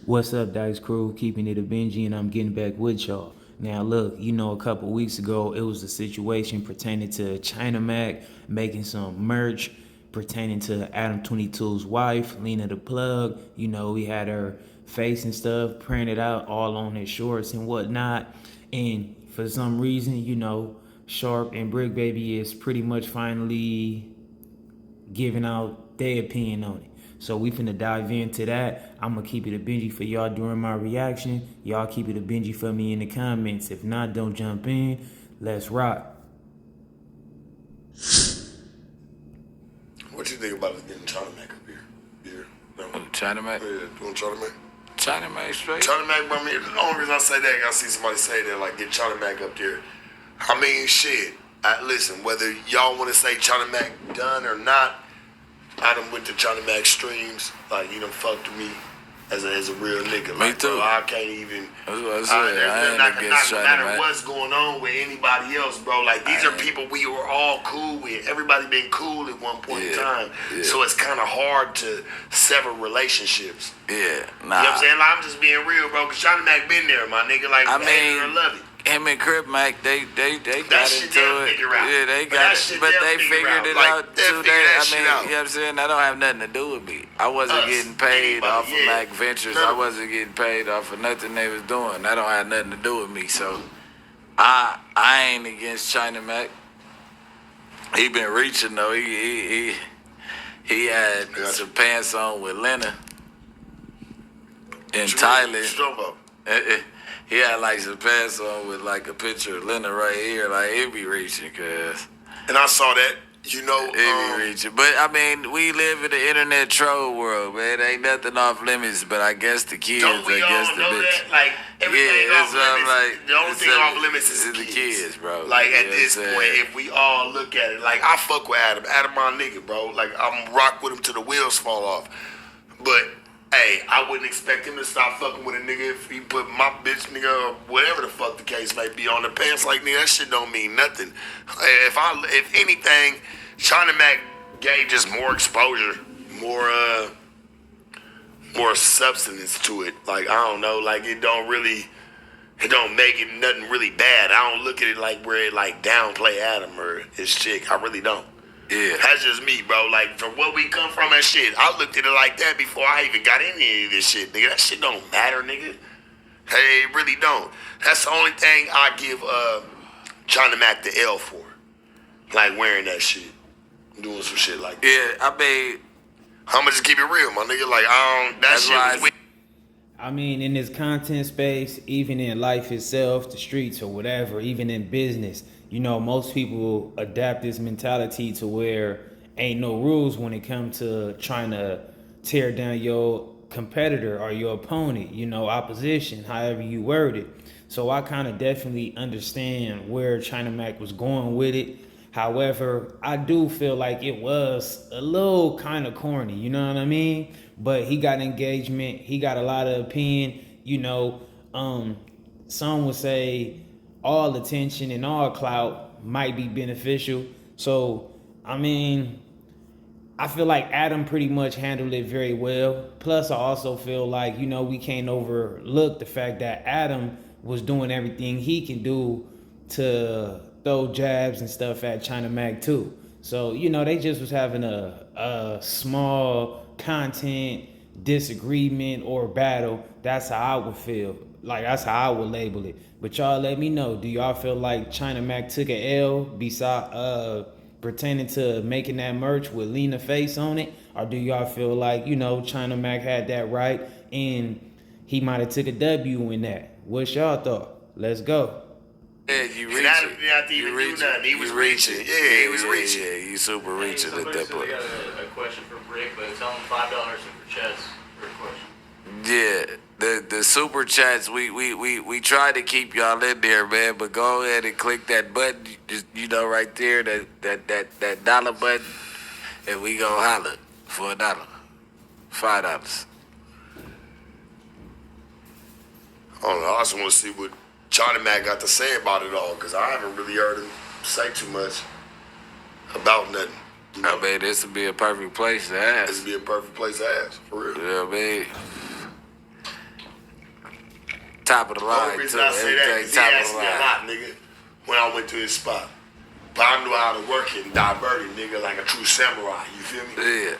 What's up, Dice Crew? Keeping it a Benji, and I'm getting back with y'all. Now, look, a couple weeks ago, it was a situation pertaining to China Mac making some merch pertaining to Adam 22's wife, Lena the Plug. We had her face and stuff printed out all on his shorts and whatnot. And for some reason, Sharp and BRICC Baby is pretty much finally giving out their opinion on it. So we finna dive into that. I'm gonna keep it a Benji for y'all during my reaction. Y'all keep it a Benji for me in the comments. If not, don't jump in. Let's rock. What you think about us getting China Mac up here? No. China Mac? Yeah, doing China Mac? China Mac straight? China Mac, bro, the only reason I say that, I see somebody say that, like, get China Mac up there. I mean, shit. Listen, whether y'all want to say China Mac done or not, I done went to China Mac streams. Like, you done fucked with me as a real nigga. Me like, too. Bro, I can't even. That's what I said. I ain't against no China matter Mac. what's going on with anybody else, bro. Like, these are people we were all cool with. Everybody been cool at one point in time. Yeah. So it's kind of hard to sever relationships. Yeah, nah. You know what I'm saying? Like, I'm just being real, bro. Because China Mac been there, my nigga. Like, I hate it or mean, love it. him and CRIP Mac, they got That shit into they'll it. figure out. Yeah, they But got that it. shit But they'll they figure figured out. it Like, out they'll too. figure that I shit mean, out. you know what I'm saying? That don't have nothing to do with me. I wasn't Us, getting paid anybody, off of yeah. Mac Ventures. No. I wasn't getting paid off of nothing they was doing. That don't have nothing to do with me. So I ain't against China Mac. He been reaching though. He had some pants on with LENA in Thailand. He had like some pants on with like a picture of Lena right here. Like, it be reaching, cuz. And I saw that, you know. It be reaching. But, I mean, we live in the internet troll world, man. Ain't nothing off limits, but I guess the kids, Don't we all know that? Like, everything off limits, the only thing off limits is the kids, bro. Like, You at know this what I'm point, saying? if we all look at it, like, I fuck with Adam. Adam my nigga, bro. Like, I'm rock with him till the wheels fall off. But, hey, I wouldn't expect him to stop fucking with a nigga if he put my bitch nigga or whatever the fuck the case may be on the pants. Like, nigga, that shit don't mean nothing. If anything, China Mac gave just more exposure, more substance to it. Like, I don't know, like, it don't make it nothing really bad. I don't look at it like where it like downplay Adam or his chick. I really don't. Yeah. That's just me, bro. Like, from where we come from and shit, I looked at it like that before I even got into any of this shit, nigga. That shit don't matter, nigga. Hey, it really don't. That's the only thing I give China Mac the L for. Like, wearing that shit. Doing some shit like that. Yeah, I mean, I'ma just keep it real, my nigga. Like, that That's shit why was weird. I mean, in this content space, even in life itself, the streets or whatever, even in business, most people adapt this mentality to where ain't no rules when it comes to trying to tear down your competitor or your opponent, opposition, however you word it. So I kind of definitely understand where China Mac was going with it. However, I do feel like it was a little kind of corny, you know what I mean? But he got engagement, he got a lot of opinion, some would say all attention and all clout might be beneficial. So, I mean, I feel like Adam pretty much handled it very well. Plus, I also feel like, we can't overlook the fact that Adam was doing everything he can do to throw jabs and stuff at China Mac too. So, they just was having a small content disagreement or battle. That's how I would feel. Like, that's how I would label it. But y'all let me know, do y'all feel like China Mac took an L beside pertaining to making that merch with Lena face on it? Or do y'all feel like, China Mac had that right and he might have took a W in that? What's y'all thought? Let's go. yeah, you reaching. And Adam didn't have to even do nothing. He was reaching. Yeah, he was reaching. Yeah, you super reaching at that point. I got a question for BRICC, but tell them $5 super chats for a question. Yeah, the super chats, we try to keep y'all in there, man. But go ahead and click that button, just, right there, that dollar button, and we go holler for $1, $5. I don't know. I just want to see what China Mac got to say about it all, because I haven't really heard him say too much about nothing. I mean, this would be a perfect place to ask. This would be a perfect place to ask, for real. You know what I mean? top of the The line only too. reason I say that Everything is he top of asked the me a line. lot, nigga, when I went to his spot. But I knew how to work it and divert it, nigga, like a true samurai. You feel me? Yeah.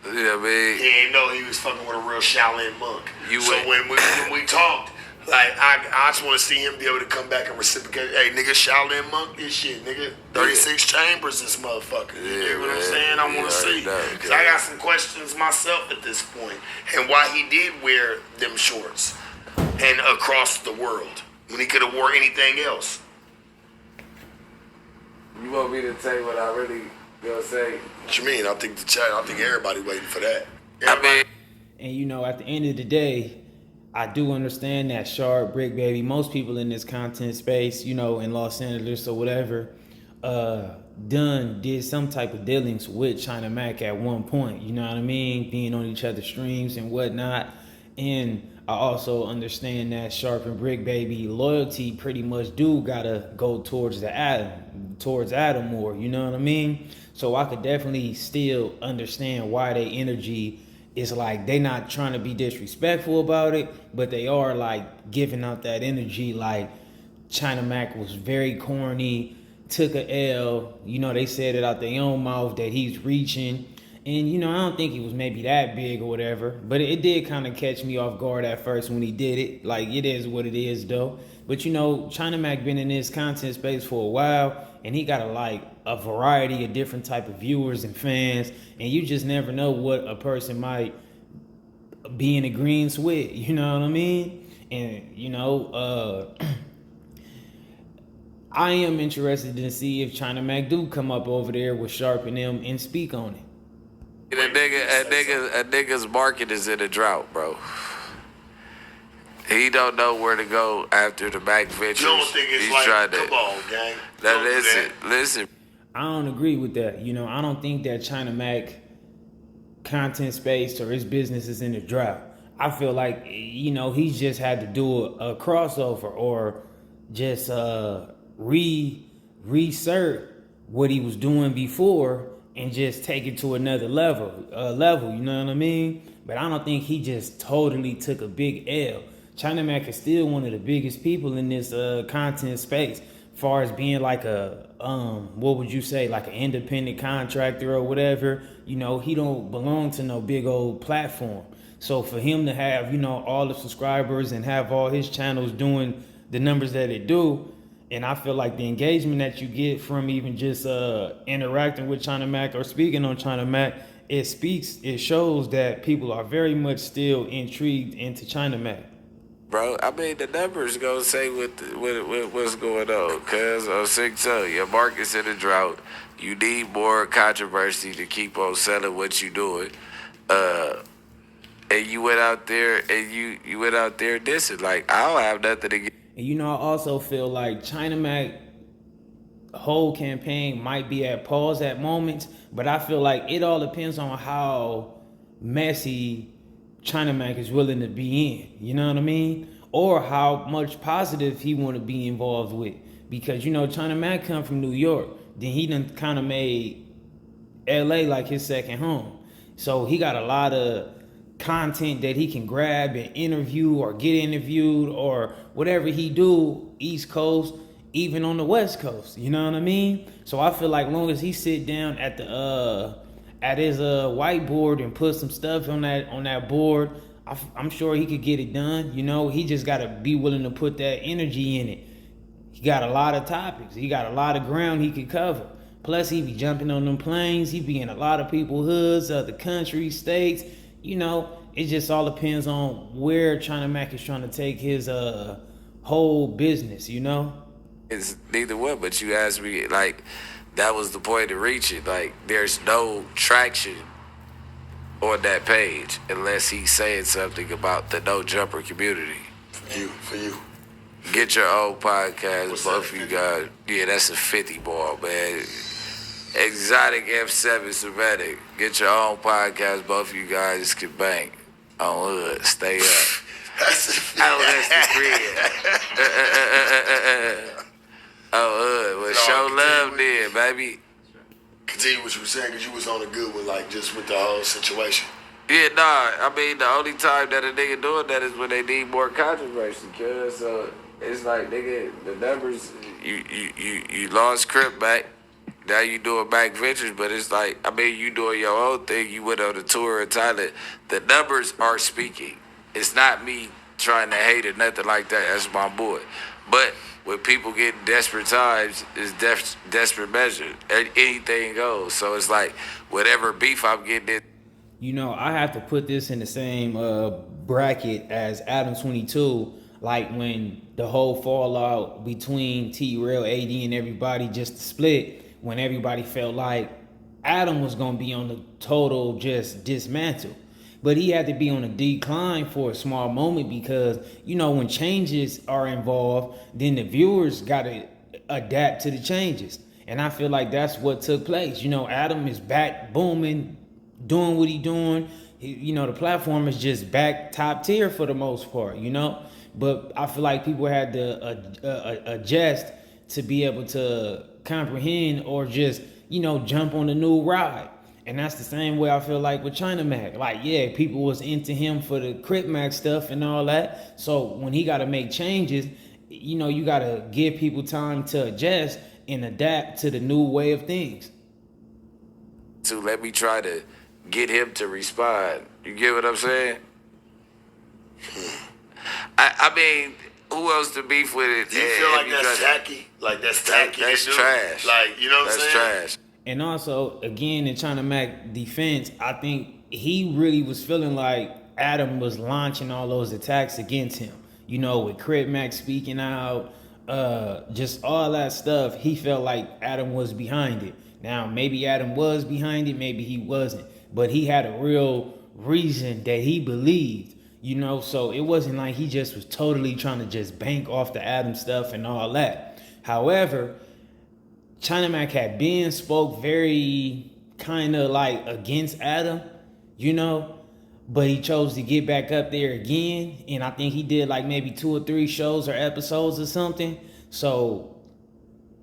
Yeah, man. He ain't know he was fucking with a real Shaolin monk. You so went- when we talked, like I just want to see him be able to come back and reciprocate. Hey, nigga, Shaolin monk this shit, nigga. 36 chambers, this motherfucker. You Yeah, know what I'm man. saying? I want You to see. already know, Because I got some questions myself at this point, and why he did wear them shorts and across the world when he could have wore anything else. You want me to tell you what I really gonna say? What you mean? I think everybody waiting for that. I mean, And you know, at the end of the day, I do understand that Sharp, Brick Baby, most people in this content space, you know, in Los Angeles or whatever, did some type of dealings with China Mac at one point. You know what I mean? Being on each other's streams and whatnot. And I also understand that Sharp and Brick Baby loyalty pretty much do gotta go towards Adam more. You know what I mean? So I could definitely still understand why they energy is like they not trying to be disrespectful about it, but they are like giving out that energy. Like China Mac was very corny, took a L. You know, they said it out their own mouth that he's reaching. And, you know, I don't think he was maybe that big or whatever, but it did kind of catch me off guard at first when he did it. Like, it is what it is, though. But, you know, China Mac been in this content space for a while, and he got a variety of different type of viewers and fans, and you just never know what a person might be in agreement with, you know what I mean? And, you know, I am interested to see if China Mac do come up over there with Sharp and them and speak on it. a nigga's market is in a drought, bro. He don't know where to go after the Mac Ventures. You don't think it's He's like, trying to, come on, gang. Don't do that. listen. I don't agree with that. You know, I don't think that China Mac content space or his business is in a drought. I feel like, you know, he's just had to do a crossover or just reinsert what he was doing before and just take it to another level, you know what I mean? But I don't think he just totally took a big L. China Mac is still one of the biggest people in this content space, as far as being like a what would you say, like an independent contractor or whatever. You know, he don't belong to no big old platform. So for him to have, you know, all the subscribers and have all his channels doing the numbers that it do, and I feel like the engagement that you get from even just interacting with China Mac or speaking on China Mac, it shows that people are very much still intrigued into China Mac. Bro, I mean, the numbers gonna say what's going on. Cause I'm sick to your market's in a drought. You need more controversy to keep on selling what you doing. And you went out there and you went out there dissing. Like, I don't have nothing to get. And you know, I also feel like China Mac whole campaign might be at pause at moments, but I feel like it all depends on how messy China Mac is willing to be in, you know what I mean? Or how much positive he want to be involved with. Because, you know, China Mac come from New York. Then he done kind of made LA like his second home. So he got a lot of content that he can grab and interview or get interviewed or whatever he do, East Coast, even on the West Coast, you know what I mean? So I feel like long as he sit down at the at his whiteboard and put some stuff on that board, I'm sure he could get it done. You know, he just got to be willing to put that energy in it. He got a lot of topics. He got a lot of ground he could cover. Plus, he be jumping on them planes. He be in a lot of people's hoods, other countries, states. You know, it just all depends on where China Mac is trying to take his whole business, you know? It's neither one, but you asked me, like, that was the point of reaching. Like, there's no traction on that page unless he's saying something about the no jumper community. For you. Get your own podcast, What's both that, of you 50? guys. Yeah, that's a 50 ball, man. Exotic F7 Semitic. Get your own podcast, both of you guys can bang on hood. Stay up. Oh, that's the crib. Oh, hood. Well, show love then, baby. Continue what you were saying, because you was on a good one, like, just with the whole situation. Yeah, nah. I mean, the only time that a nigga doing that is when they need more controversy, cuz. So it's like, nigga, the numbers. You lost CRIP back. Now you doing back ventures, but it's like, I mean, you doing your own thing. You went on a tour in Thailand. The numbers are speaking. It's not me trying to hate or nothing like that. That's my boy. But when people get in desperate times, it's desperate measure. Anything goes. So it's like, whatever beef I'm getting in. You know, I have to put this in the same bracket as Adam 22. Like when the whole fallout between T-Rail, AD, and everybody just split, when everybody felt like Adam was going to be on the total just dismantle. But he had to be on a decline for a small moment because, you know, when changes are involved, then the viewers got to adapt to the changes. And I feel like that's what took place. You know, Adam is back booming, doing what he doing. You know, the platform is just back top tier for the most part, you know. But I feel like people had to adjust to be able to comprehend or just, you know, jump on the new ride. And that's the same way I feel like with China Mac. Like, yeah, people was into him for the CRIP Mac stuff and all that. So when he got to make changes, you know, you got to give people time to adjust and adapt to the new way of things. So let me try to get him to respond. You get what I'm saying? I mean, who else to beef with it? Do you feel like that's tacky? Like that's tacky? That's trash. Like, you know what I'm saying? That's trash. And also, again, in China Mac defense, I think he really was feeling like Adam was launching all those attacks against him. You know, with CRIP Mac speaking out, just all that stuff, he felt like Adam was behind it. Now, maybe Adam was behind it, maybe he wasn't. But he had a real reason that he believed, you know, so it wasn't like he just was totally trying to just bank off the Adam stuff and all that. However, China Mac had been spoke very kind of like against Adam, you know, but he chose to get back up there again. And I think he did like maybe 2 or 3 shows or episodes or something. So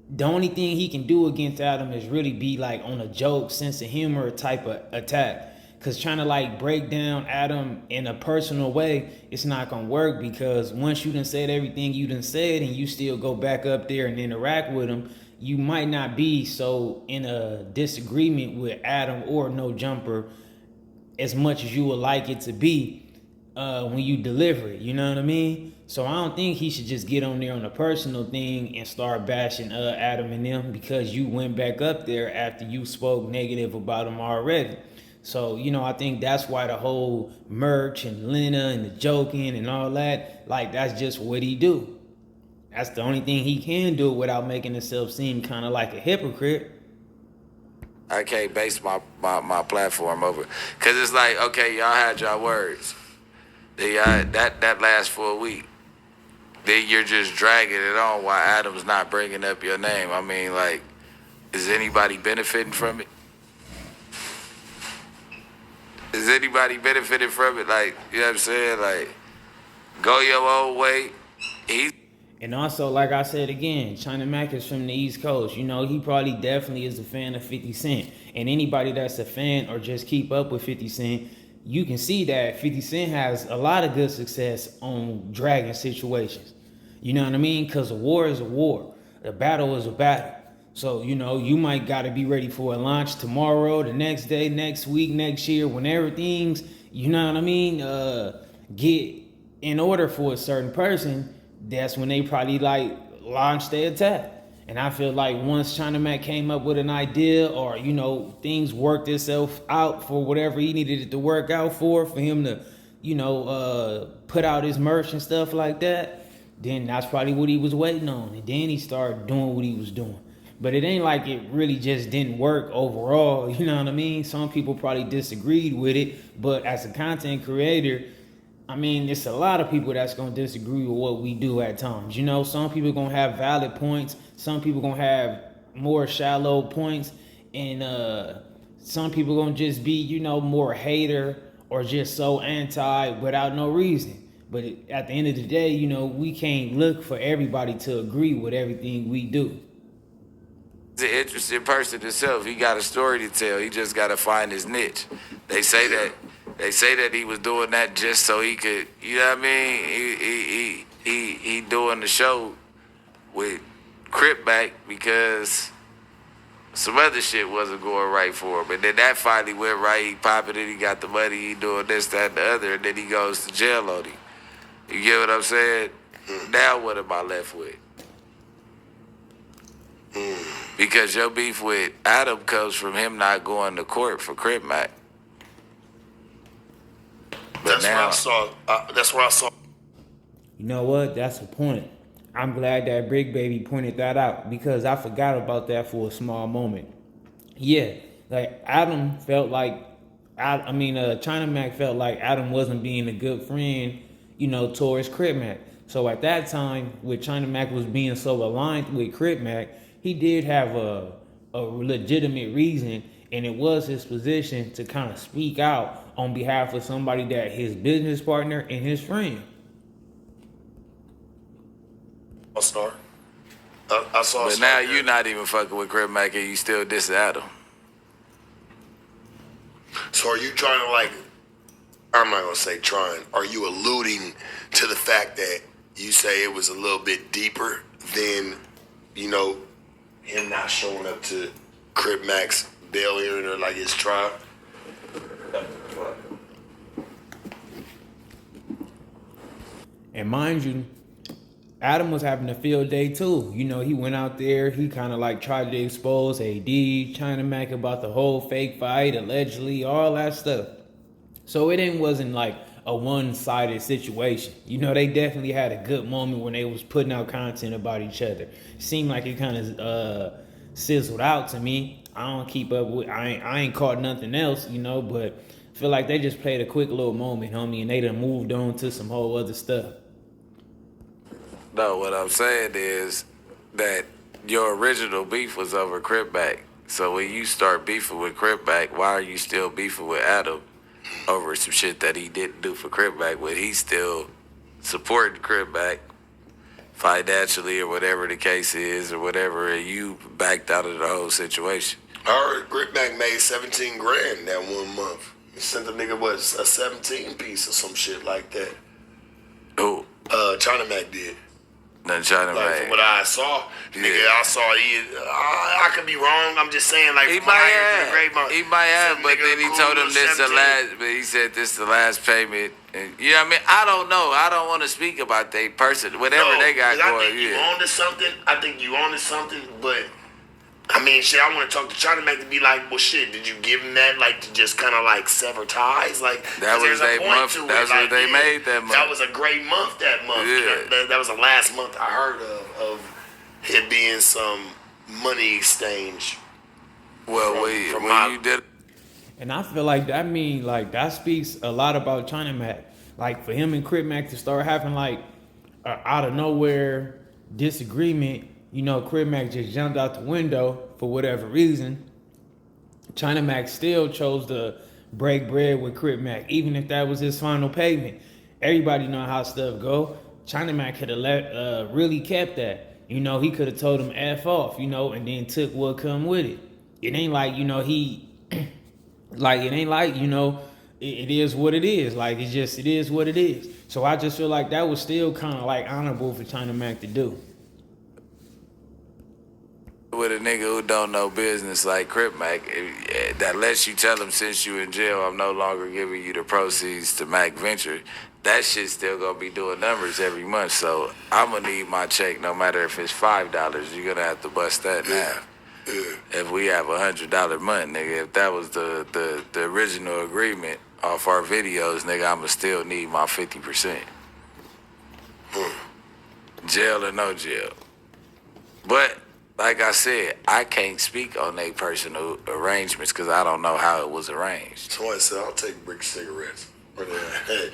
the only thing he can do against Adam is really be like on a joke, sense of humor type of attack. Because trying to like break down Adam in a personal way, it's not going to work, because once you done said everything you done said and you still go back up there and interact with him, you might not be so in a disagreement with Adam or No Jumper as much as you would like it to be when you deliver it, you know what I mean? So I don't think he should just get on there on a personal thing and start bashing Adam and them because you went back up there after you spoke negative about him already. So, you know, I think that's why the whole merch and LENA and the joking and all that, like, that's just what he do. That's the only thing he can do without making himself seem kind of like a hypocrite. I can't base my platform over, because it's like, okay, y'all had y'all words. That lasts for a week. Then you're just dragging it on while Adam's not bringing up your name. I mean, like, is anybody benefiting from it? Is anybody benefiting from it? Like, you know what I'm saying? Like, go your own way. And also, like I said again, China Mac is from the East Coast. You know, he probably definitely is a fan of 50 Cent. And anybody that's a fan or just keep up with 50 Cent, you can see that 50 Cent has a lot of good success on dragging situations. You know what I mean? Because a war is a war. A battle is a battle. So, you know, you might got to be ready for a launch tomorrow, the next day, next week, next year, whenever things, you know what I mean, get in order for a certain person. That's when they probably like launch their attack. And I feel like once China Mac came up with an idea, or, you know, things worked itself out for whatever he needed it to work out for him to, you know, put out his merch and stuff like that, then that's probably what he was waiting on. And then he started doing what he was doing. But it ain't like it really just didn't work overall, you know what I mean? Some people probably disagreed with it, but as a content creator, I mean, it's a lot of people that's going to disagree with what we do at times. You know, some people going to have valid points. Some people going to have more shallow points. And some people going to just be, you know, more hater or just so anti without no reason. But at the end of the day, you know, we can't look for everybody to agree with everything we do. He's an interesting person himself. He got a story to tell. He just got to find his niche. They say that They say that he was doing that just so he could, you know what I mean? He doing the show with CRIP back because some other shit wasn't going right for him. And then that finally went right. He popping it, he got the money, he doing this, that, and the other, and then he goes to jail on him. You get what I'm saying? Now what am I left with? Because your beef with Adam comes from him not going to court for CRIP Mac. That's where I saw. That's where I saw. You know what? That's the point. I'm glad that BRICC Baby pointed that out because I forgot about that for a small moment. Yeah, like Adam felt like, China Mac felt like Adam wasn't being a good friend, towards CRIP Mac. So at that time, when China Mac was being so aligned with CRIP Mac, he did have a legitimate reason, and it was his position to kind of speak out on behalf of somebody that his business partner and his friend. I saw. But now you're not even fucking with CRIP Mac and you still diss Adam. So are you trying to I'm not gonna say trying. Are you alluding to the fact that you say it was a little bit deeper than, him not showing up to CRIP Mac's bail hearing or his trial? And mind you, Adam was having a field day too. He went out there, he kind of tried to expose AD, China Mac about the whole fake fight, allegedly, all that stuff. So it wasn't a one-sided situation. They definitely had a good moment when they was putting out content about each other. Seemed like it kind of sizzled out to me. I don't keep up with, I ain't caught nothing else, but I feel like they just played a quick little moment, homie, and they done moved on to some whole other stuff. No, what I'm saying is that your original beef was over CRIP Mac. So when you start beefing with CRIP Mac, why are you still beefing with Adam over some shit that he didn't do for CRIP Mac when he's still supporting CRIP Mac financially or whatever the case is or whatever, and you backed out of the whole situation? I heard CRIP Mac made $17,000 that 1 month. He sent the nigga a 17 piece or some shit like that. Who? China Mac did. Nothing China Mac. From what I saw, nigga, I saw I could be wrong. I'm just saying, he might have. He might have, but then he told him this the last. But he said this the last payment. And, you know what I mean? I don't know. I don't want to speak about they person, whatever they got going. I think you onto something. I think you onto something, but. I want to talk to China Mac to be like, well, shit, did you give him that, to just kind of, sever ties? That was their month. That's what they made that month. That was a great month that month. Yeah. That was the last month I heard of it being some money exchange. Well, when you did. And I feel like that speaks a lot about China Mac. For him and CRIP Mac to start having, out of nowhere disagreement. CRIP Mac just jumped out the window for whatever reason. China Mac still chose to break bread with CRIP Mac, even if that was his final payment. Everybody know how stuff go. China Mac could have really kept that. He could have told him F off, and then took what come with it. It ain't like, he, it ain't like, it is what it is. It is what it is. So I just feel like that was still kind of honorable for China Mac to do. With a nigga who don't know business like CRIP Mac, that lets you tell him since you in jail, I'm no longer giving you the proceeds to Mac Venture. That shit still gonna be doing numbers every month. So I'm gonna need my check no matter if it's $5. You're gonna have to bust that now. If we have $100 month, nigga, if that was the original agreement off our videos, nigga, I'ma still need my 50%. Jail or no jail. But like I said, I can't speak on their personal arrangements because I don't know how it was arranged. Somebody said, I'll take BRICC cigarettes. Hey,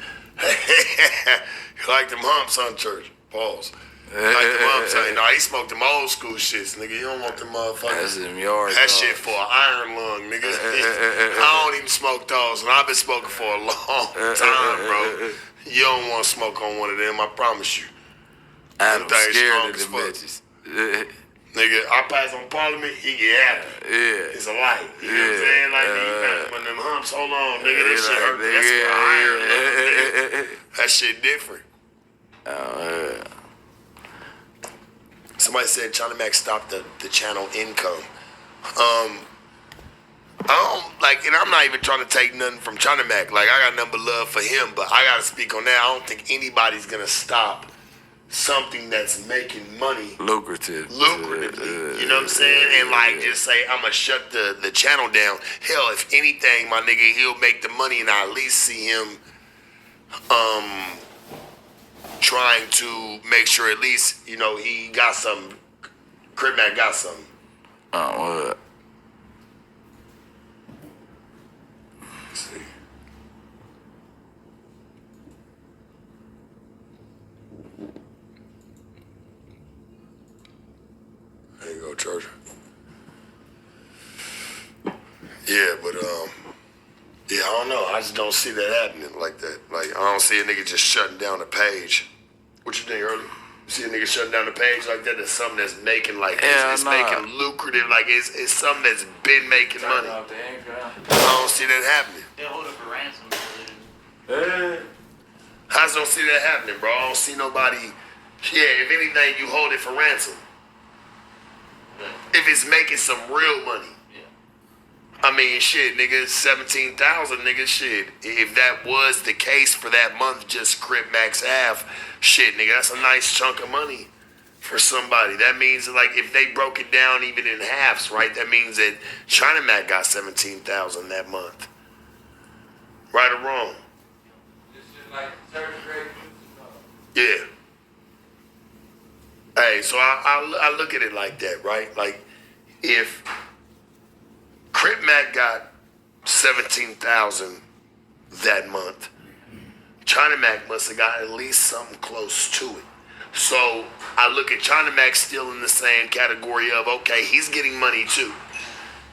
you like them humps on church? Pause. You like them humps? No, he smoked them old school shits, nigga. You don't want them motherfuckers. That's them yours. That shit for an iron lung, nigga. I don't even smoke those, and I've been smoking for a long time, bro. You don't want to smoke on one of them, I promise you. I'm scared of them bitches. Nigga, I pass on Parliament, he get happy. Yeah. It's a light. You know what I'm saying? When them humps bumps. Hold on, nigga. That shit hurt. That's for iron. Nigga. That shit different. Somebody said China Mac stopped the channel income. I don't like, and I'm not even trying to take nothing from China Mac. Like, I got nothing but love for him, but I gotta speak on that. I don't think anybody's gonna stop something that's making money lucratively. You know what I'm saying? And like, just say I'm gonna shut the channel down. Hell, if anything, my nigga, he'll make the money, and I at least see him trying to make sure at least, you know, he got some. Crip Mac got something. Oh, what? Let's see. There you go, Charger. Yeah, but yeah, I don't know. I just don't see that happening like that. Like, I don't see a nigga just shutting down the page. What you think, early? You see a nigga shutting down the page like that? That's something that's making like it's making lucrative. Like it's something that's been making money. I don't see that happening. They'll hold it for ransom. I just don't see that happening, bro. I don't see nobody. Yeah, if anything, you hold it for ransom. If it's making some real money. I mean, shit, nigga, 17,000, nigga, shit. If that was the case for that month, just Crip Max half, shit, nigga, that's a nice chunk of money for somebody. That means, like, if they broke it down even in halves, right, that means that China Mac got 17,000 that month. Right or wrong? This is like third grade. Yeah. Hey, so I look at it like that, right? Like, if Crip Mac got 17,000 that month, China Mac must have got at least something close to it. So I look at China Mac still in the same category of, okay, he's getting money too.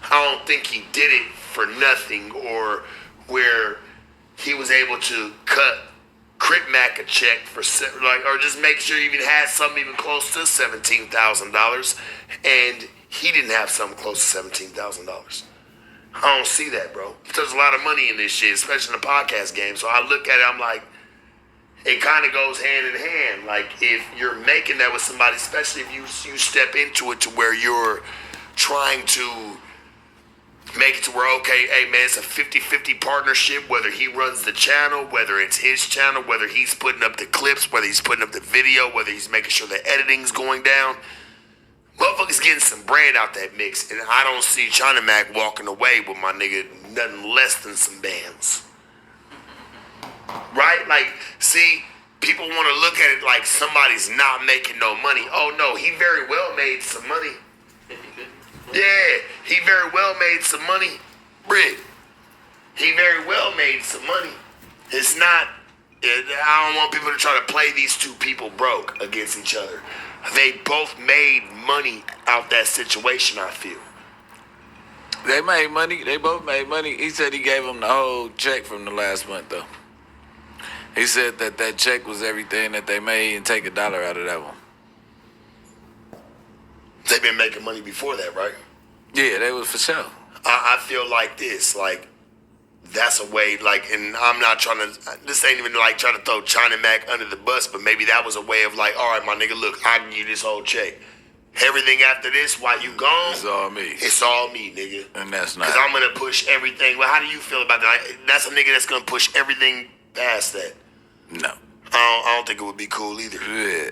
I don't think he did it for nothing, or where he was able to cut Crip Mac a check for like, or just make sure he even had something even close to $17,000, and he didn't have something close to $17,000. I don't see that, bro. There's a lot of money in this shit, especially in the podcast game. So I look at it, I'm like, it kind of goes hand in hand. Like, if you're making that with somebody, especially if you step into it to where you're trying to make it to where, okay, hey, man, it's a 50-50 partnership, whether he runs the channel, whether it's his channel, whether he's putting up the clips, whether he's putting up the video, whether he's making sure the editing's going down. Motherfuckers getting some bread out that mix, and I don't see China Mac walking away with my nigga nothing less than some bands. Right? Like, see, people want to look at it like somebody's not making no money. Oh, no, he very well made some money. Yeah, he very well made some money. BRICC. He very well made some money. It's not, I don't want people to try to play these two people broke against each other. They both made money out that situation, I feel. They made money. They both made money. He said he gave them the whole check from the last month, though. He said that check was everything that they made and take $1 out of that one. They've been making money before that, right? Yeah, they was for sure. I feel like this, like, that's a way, like, and I'm not trying to, this ain't even like trying to throw China Mac under the bus, but maybe that was a way of like, all right, my nigga, look, I can give you this whole check. Everything after this, while you gone, it's all me. It's all me, nigga. And that's not. Because I'm going to push everything. Well, how do you feel about that? That's a nigga that's going to push everything past that. No. I don't think it would be cool either. Yeah.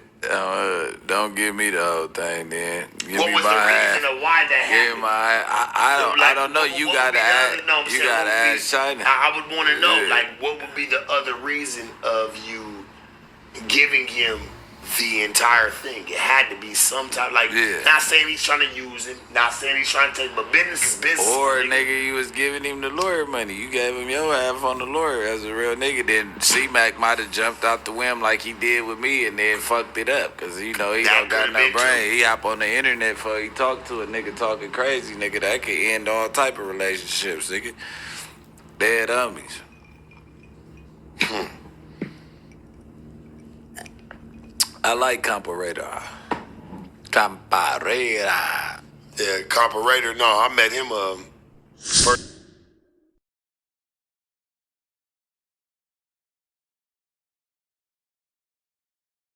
Don't give me the whole thing, then. Give what me was my the reason of why that happened? I don't know. You gotta ask China. I would want to know, like, what would be the other reason of you giving him the entire thing? It had to be some type, like, not saying he's trying to use him, not saying he's trying to take, but business is business. Or nigga, you was giving him the lawyer money. You gave him your half on the lawyer as a real nigga. Then C-Mac might have jumped out the whim like he did with me and then fucked it up. Cause you know, he don't got no brain. He hop on the internet before he talk to a nigga talking crazy, nigga. That could end all type of relationships, nigga. Dead homies. I like Comparator. Comparator. Yeah, Comparator. No, I met him first.